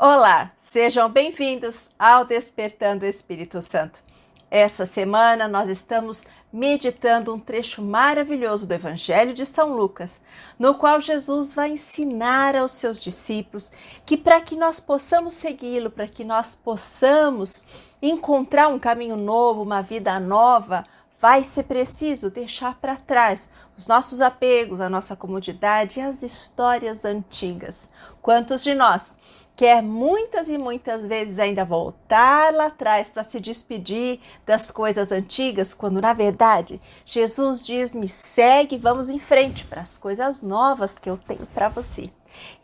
Olá, sejam bem-vindos ao Despertando o Espírito Santo. Essa semana nós estamos meditando um trecho maravilhoso do Evangelho de São Lucas, no qual Jesus vai ensinar aos seus discípulos que para que nós possamos segui-lo, para que nós possamos encontrar um caminho novo, uma vida nova, vai ser preciso deixar para trás os nossos apegos, a nossa comodidade e as histórias antigas. Quantos de nós quer muitas e muitas vezes ainda voltar lá atrás para se despedir das coisas antigas, quando na verdade Jesus diz: me segue, vamos em frente para as coisas novas que eu tenho para você.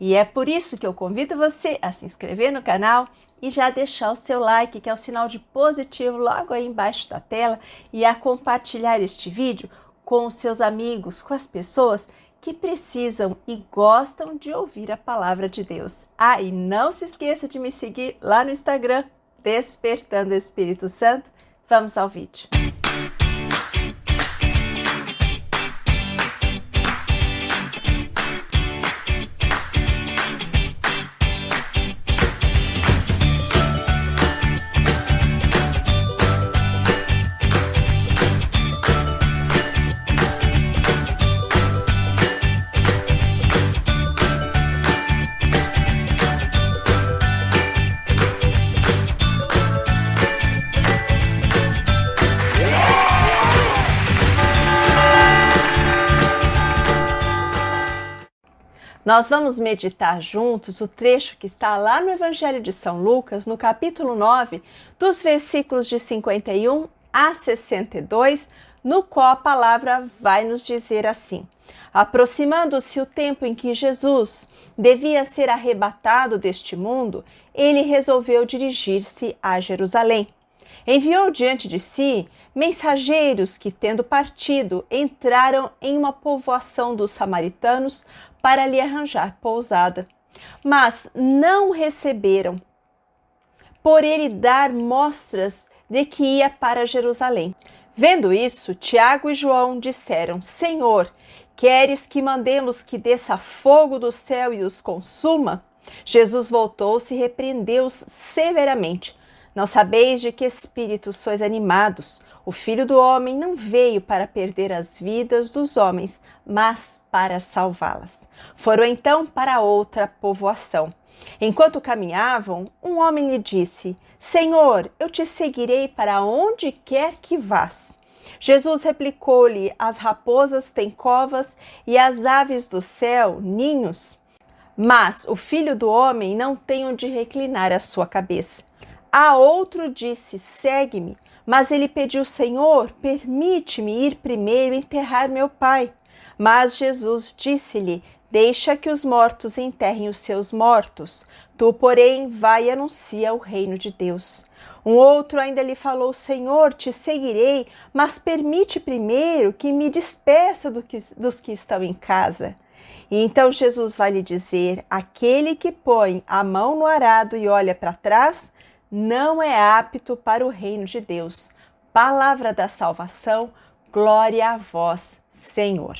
E é por isso que eu convido você a se inscrever no canal e já deixar o seu like, que é o sinal de positivo logo aí embaixo da tela, e a compartilhar este vídeo com os seus amigos, com as pessoas que precisam e gostam de ouvir a palavra de Deus. Ah, e não se esqueça de me seguir lá no Instagram, Despertando o Espírito Santo. Vamos ao vídeo. Nós vamos meditar juntos o trecho que está lá no Evangelho de São Lucas, no capítulo 9, dos versículos de 51 a 62, no qual a palavra vai nos dizer assim: aproximando-se o tempo em que Jesus devia ser arrebatado deste mundo, ele resolveu dirigir-se a Jerusalém. Enviou diante de si mensageiros que, tendo partido, entraram em uma povoação dos samaritanos para lhe arranjar pousada. Mas não o receberam, por ele dar mostras de que ia para Jerusalém. Vendo isso, Tiago e João disseram: Senhor, queres que mandemos que desça fogo do céu e os consuma? Jesus voltou-se e repreendeu-os severamente. Não sabeis de que espírito sois animados? O Filho do Homem não veio para perder as vidas dos homens, mas para salvá-las. Foram então para outra povoação. Enquanto caminhavam, um homem lhe disse: Senhor, eu te seguirei para onde quer que vás. Jesus replicou-lhe: as raposas têm covas e as aves do céu ninhos, mas o Filho do Homem não tem onde reclinar a sua cabeça. A outro disse: segue-me. Mas ele pediu: Senhor, permite-me ir primeiro enterrar meu pai. Mas Jesus disse-lhe: deixa que os mortos enterrem os seus mortos. Tu, porém, vai e anuncia o reino de Deus. Um outro ainda lhe falou: Senhor, te seguirei, mas permite primeiro que me despeça dos que estão em casa. E então Jesus vai lhe dizer: aquele que põe a mão no arado e olha para trás, não é apto para o reino de Deus. Palavra da salvação, glória a vós, Senhor.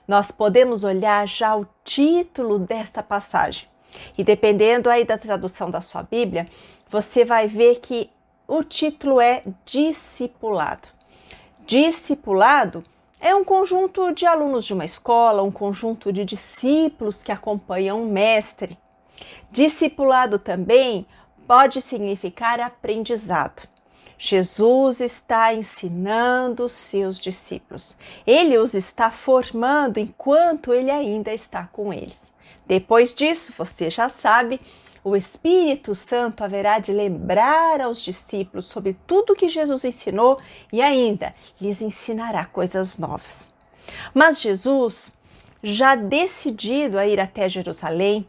Nós podemos olhar já o título desta passagem. E dependendo aí da tradução da sua Bíblia, você vai ver que o título é discipulado. Discipulado é um conjunto de alunos de uma escola, um conjunto de discípulos que acompanham um mestre. Discipulado também pode significar aprendizado. Jesus está ensinando os seus discípulos. Ele os está formando enquanto ele ainda está com eles. Depois disso, você já sabe, o Espírito Santo haverá de lembrar aos discípulos sobre tudo que Jesus ensinou e ainda lhes ensinará coisas novas. Mas Jesus, já decidido a ir até Jerusalém,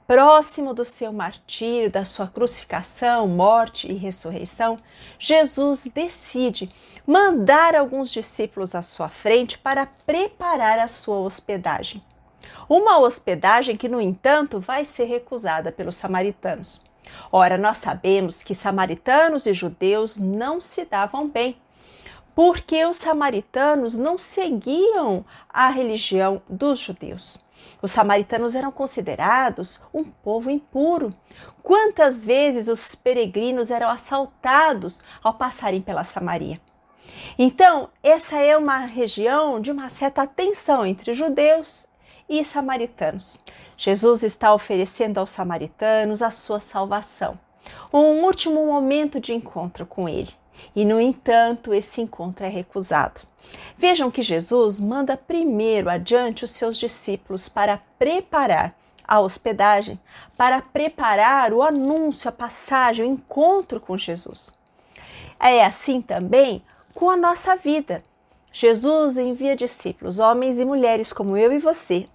próximo do seu martírio, da sua crucificação, morte e ressurreição, Jesus decide mandar alguns discípulos à sua frente para preparar a sua hospedagem. Uma hospedagem que, no entanto, vai ser recusada pelos samaritanos. Ora, nós sabemos que samaritanos e judeus não se davam bem, porque os samaritanos não seguiam a religião dos judeus. Os samaritanos eram considerados um povo impuro. Quantas vezes os peregrinos eram assaltados ao passarem pela Samaria? Então, essa é uma região de uma certa tensão entre judeus e samaritanos. Jesus está oferecendo aos samaritanos a sua salvação, um último momento de encontro com ele. E, no entanto, esse encontro é recusado. Vejam que Jesus manda primeiro adiante os seus discípulos para preparar a hospedagem, para preparar o anúncio, a passagem, o encontro com Jesus. É assim também com a nossa vida. Jesus envia discípulos, homens e mulheres como eu e você.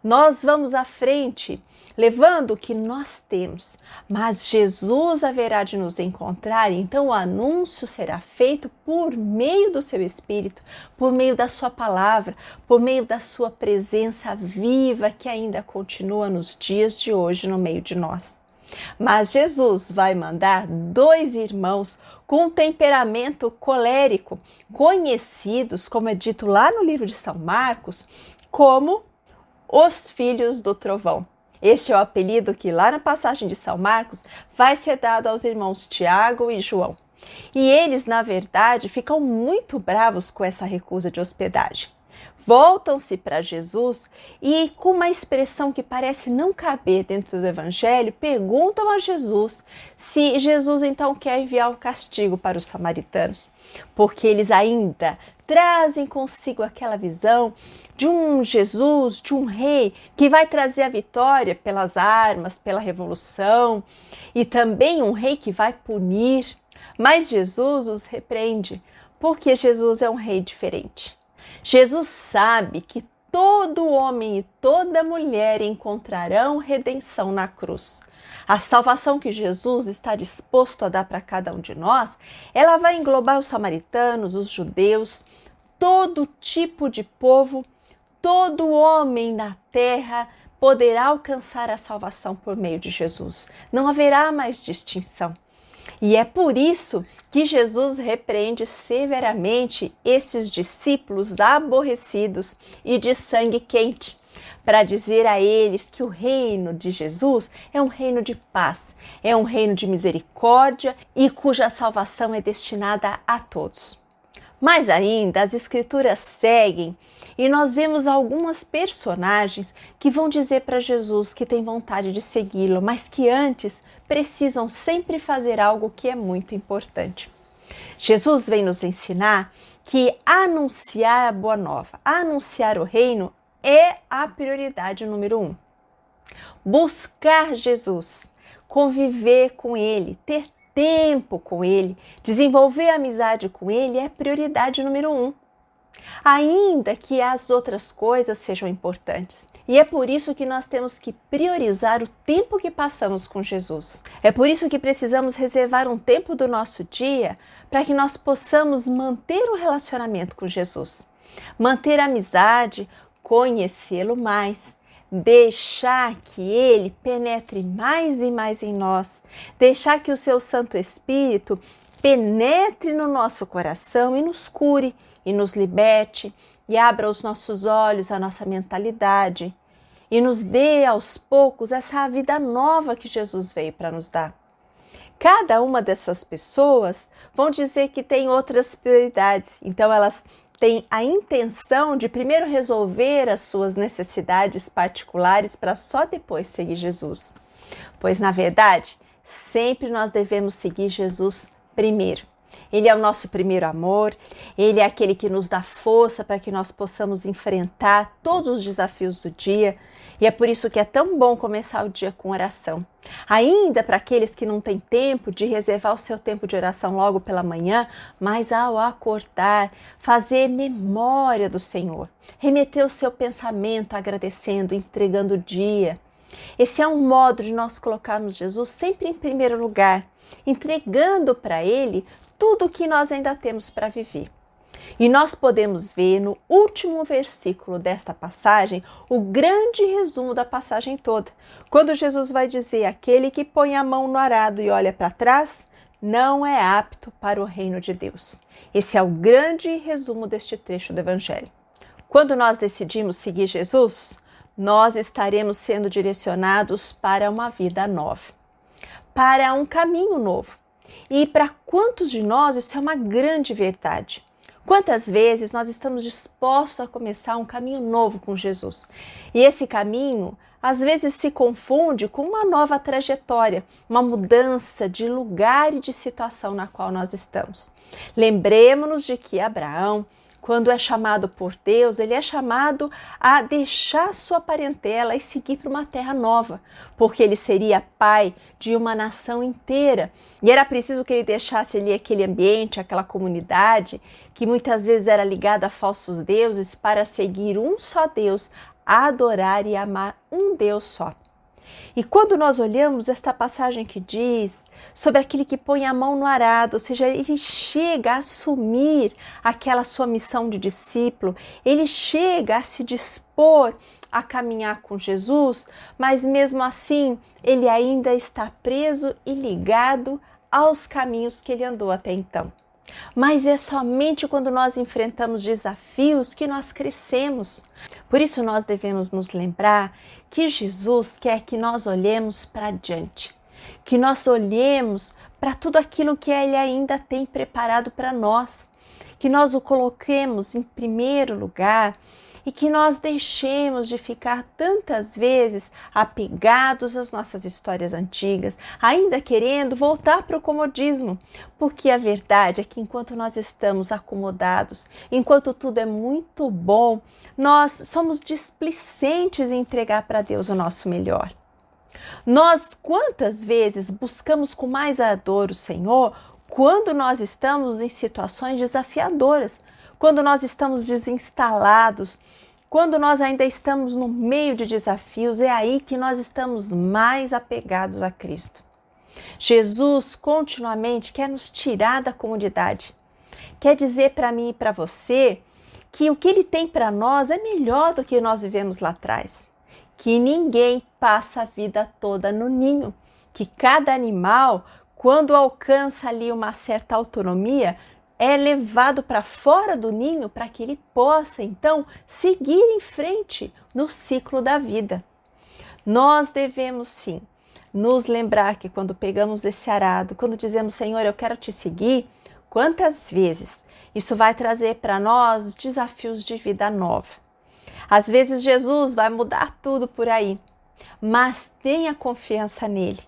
Nós vamos à frente, levando o que nós temos, mas Jesus haverá de nos encontrar, então o anúncio será feito por meio do seu Espírito, por meio da sua palavra, por meio da sua presença viva que ainda continua nos dias de hoje no meio de nós. Mas Jesus vai mandar 2 irmãos com um temperamento colérico, conhecidos, como é dito lá no livro de São Marcos, como os filhos do trovão. Este é o apelido que lá na passagem de São Marcos vai ser dado aos irmãos Tiago e João. E eles, na verdade, ficam muito bravos com essa recusa de hospedagem. Voltam-se para Jesus e, com uma expressão que parece não caber dentro do Evangelho, perguntam a Jesus se Jesus então quer enviar o castigo para os samaritanos, porque eles ainda trazem consigo aquela visão de um Jesus, de um rei que vai trazer a vitória pelas armas, pela revolução, e também um rei que vai punir. Mas Jesus os repreende, porque Jesus é um rei diferente. Jesus sabe que todo homem e toda mulher encontrarão redenção na cruz. A salvação que Jesus está disposto a dar para cada um de nós, ela vai englobar os samaritanos, os judeus, todo tipo de povo, todo homem na terra poderá alcançar a salvação por meio de Jesus. Não haverá mais distinção. E é por isso que Jesus repreende severamente esses discípulos aborrecidos e de sangue quente, para dizer a eles que o reino de Jesus é um reino de paz, é um reino de misericórdia e cuja salvação é destinada a todos. Mas ainda as escrituras seguem e nós vemos algumas personagens que vão dizer para Jesus que têm vontade de segui-lo, mas que antes precisam sempre fazer algo que é muito importante. Jesus vem nos ensinar que anunciar a boa nova, anunciar o reino é a prioridade número 1. Buscar Jesus, conviver com ele, ter tempo com ele, desenvolver amizade com ele é prioridade número 1. Ainda que as outras coisas sejam importantes. E é por isso que nós temos que priorizar o tempo que passamos com Jesus. É por isso que precisamos reservar um tempo do nosso dia para que nós possamos manter um relacionamento com Jesus, manter a amizade, conhecê-lo mais, deixar que ele penetre mais e mais em nós, deixar que o seu Santo Espírito penetre no nosso coração e nos cure, e nos liberte, e abra os nossos olhos, a nossa mentalidade, e nos dê aos poucos essa vida nova que Jesus veio para nos dar. Cada uma dessas pessoas vão dizer que tem outras prioridades, então elas têm a intenção de primeiro resolver as suas necessidades particulares para só depois seguir Jesus. Pois, na verdade, sempre nós devemos seguir Jesus primeiro. Ele é o nosso primeiro amor, ele é aquele que nos dá força para que nós possamos enfrentar todos os desafios do dia. E é por isso que é tão bom começar o dia com oração. Ainda para aqueles que não têm tempo de reservar o seu tempo de oração logo pela manhã, mas ao acordar, fazer memória do Senhor. Remeter o seu pensamento agradecendo, entregando o dia. Esse é um modo de nós colocarmos Jesus sempre em primeiro lugar, entregando para Ele tudo o que nós ainda temos para viver. E nós podemos ver no último versículo desta passagem o grande resumo da passagem toda. Quando Jesus vai dizer: aquele que põe a mão no arado e olha para trás, não é apto para o reino de Deus. Esse é o grande resumo deste trecho do Evangelho. Quando nós decidimos seguir Jesus, nós estaremos sendo direcionados para uma vida nova, para um caminho novo. E para quantos de nós isso é uma grande verdade? Quantas vezes nós estamos dispostos a começar um caminho novo com Jesus? E esse caminho, às vezes, se confunde com uma nova trajetória, uma mudança de lugar e de situação na qual nós estamos. Lembremos-nos de que Abraão, quando é chamado por Deus, ele é chamado a deixar sua parentela e seguir para uma terra nova, porque ele seria pai de uma nação inteira. E era preciso que ele deixasse ali aquele ambiente, aquela comunidade, que muitas vezes era ligada a falsos deuses, para seguir um só Deus, adorar e amar um Deus só. E quando nós olhamos esta passagem que diz sobre aquele que põe a mão no arado, ou seja, ele chega a assumir aquela sua missão de discípulo, ele chega a se dispor a caminhar com Jesus, mas mesmo assim ele ainda está preso e ligado aos caminhos que ele andou até então. Mas é somente quando nós enfrentamos desafios que nós crescemos. Por isso nós devemos nos lembrar que Jesus quer que nós olhemos para diante, que nós olhemos para tudo aquilo que Ele ainda tem preparado para nós, que nós o coloquemos em primeiro lugar e que nós deixemos de ficar tantas vezes apegados às nossas histórias antigas, ainda querendo voltar para o comodismo, porque a verdade é que enquanto nós estamos acomodados, enquanto tudo é muito bom, nós somos displicentes em entregar para Deus o nosso melhor. Nós, quantas vezes buscamos com mais ardor o Senhor quando nós estamos em situações desafiadoras, quando nós estamos desinstalados, quando nós ainda estamos no meio de desafios, é aí que nós estamos mais apegados a Cristo. Jesus continuamente quer nos tirar da comodidade, quer dizer para mim e para você que o que Ele tem para nós é melhor do que nós vivemos lá atrás, que ninguém passa a vida toda no ninho, que cada animal, quando alcança ali uma certa autonomia, é levado para fora do ninho para que ele possa, então, seguir em frente no ciclo da vida. Nós devemos, sim, nos lembrar que quando pegamos esse arado, quando dizemos, Senhor, eu quero te seguir, quantas vezes isso vai trazer para nós desafios de vida nova. Às vezes Jesus vai mudar tudo por aí, mas tenha confiança nele.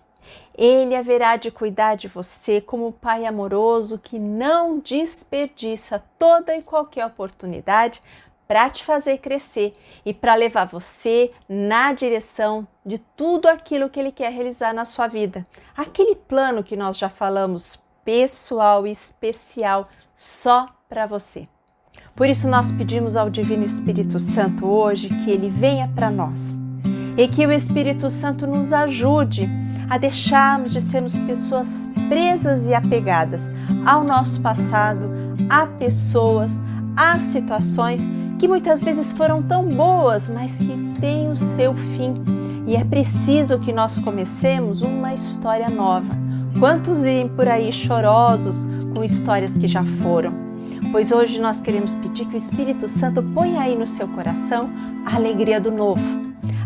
Ele haverá de cuidar de você como Pai amoroso que não desperdiça toda e qualquer oportunidade para te fazer crescer e para levar você na direção de tudo aquilo que Ele quer realizar na sua vida. Aquele plano que nós já falamos, pessoal e especial, só para você. Por isso nós pedimos ao Divino Espírito Santo hoje que Ele venha para nós e que o Espírito Santo nos ajude a deixarmos de sermos pessoas presas e apegadas ao nosso passado, a pessoas, a situações que muitas vezes foram tão boas, mas que têm o seu fim. E é preciso que nós comecemos uma história nova. Quantos irem por aí chorosos com histórias que já foram? Pois hoje nós queremos pedir que o Espírito Santo ponha aí no seu coração a alegria do novo,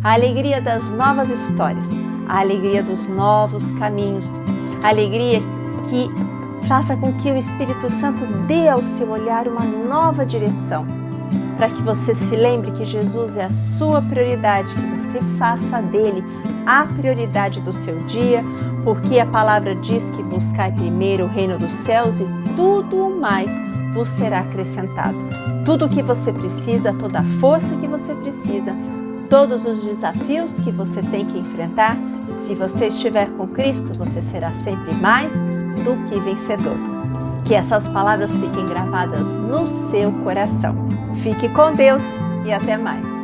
a alegria das novas histórias, a alegria dos novos caminhos, a alegria que faça com que o Espírito Santo dê ao seu olhar uma nova direção, para que você se lembre que Jesus é a sua prioridade, que você faça dele a prioridade do seu dia, porque a palavra diz que buscai primeiro o reino dos céus e tudo o mais vos será acrescentado. Tudo o que você precisa, toda a força que você precisa, todos os desafios que você tem que enfrentar, se você estiver com Cristo, você será sempre mais do que vencedor. Que essas palavras fiquem gravadas no seu coração. Fique com Deus e até mais.